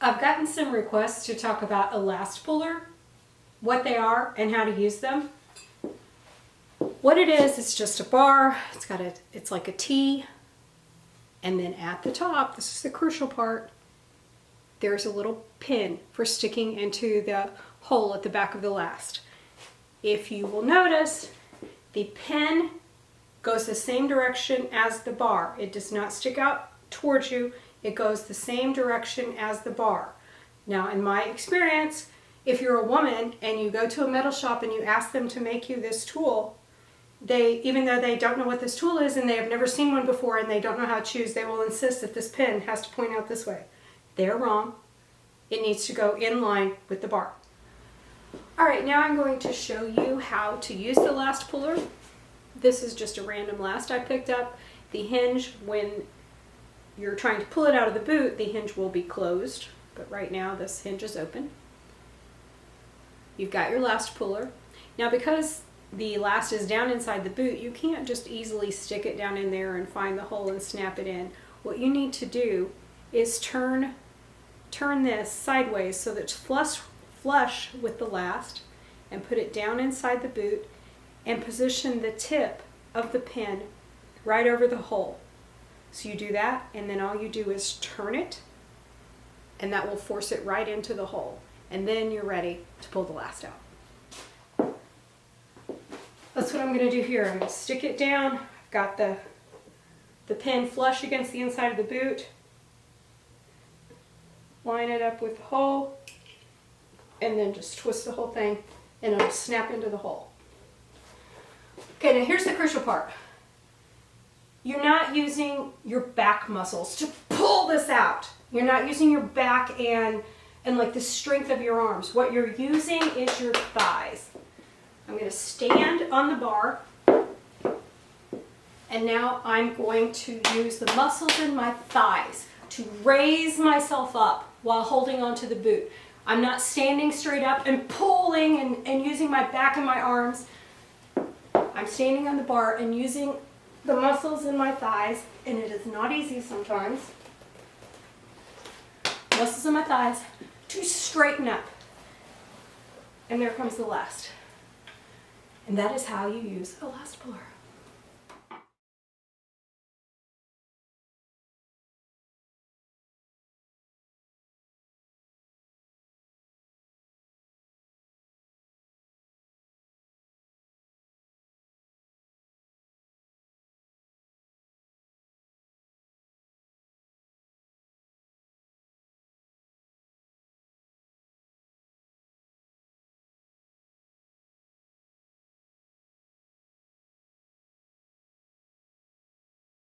I've gotten some requests to talk about a last puller, what they are and how to use them. What it is, it's just a bar. It's like a T, and then at the top, this is the crucial part, there's a little pin for sticking into the hole at the back of the last. If you will notice, the pin goes the same direction as the bar. It does not stick out towards you. It goes the same direction as the bar. Now, in my experience, if you're a woman and you go to a metal shop and you ask them to make you this tool, even though they don't know what this tool is and they have never seen one before and they don't know how to choose, they will insist that this pin has to point out this way. They're wrong. It needs to go in line with the bar. All right, now I'm going to show you how to use the last puller. This is just a random last I picked up. The hinge, when you're trying to pull it out of the boot, the hinge will be closed, but right now this hinge is open. You've got your last puller. Now, because the last is down inside the boot, you can't just easily stick it down in there and find the hole and snap it in. What you need to do is turn this sideways so that it's flush with the last, and put it down inside the boot and position the tip of the pin right over the hole. So you do that, and then all you do is turn it, and that will force it right into the hole. And then you're ready to pull the last out. That's what I'm going to do here. I'm going to stick it down. I've got the pin flush against the inside of the boot. Line it up with the hole, and then just twist the whole thing, and it'll snap into the hole. Okay, now here's the crucial part. You're not using your back muscles to pull this out. You're not using your back and like the strength of your arms. What you're using is your thighs. I'm going to stand on the bar, and now I'm going to use the muscles in my thighs to raise myself up while holding onto the boot. I'm not standing straight up and pulling and using my back and my arms. I'm standing on the bar and using the muscles in my thighs, and it is not easy sometimes. Muscles in my thighs to straighten up. And there comes the last. And that is how you use a last puller.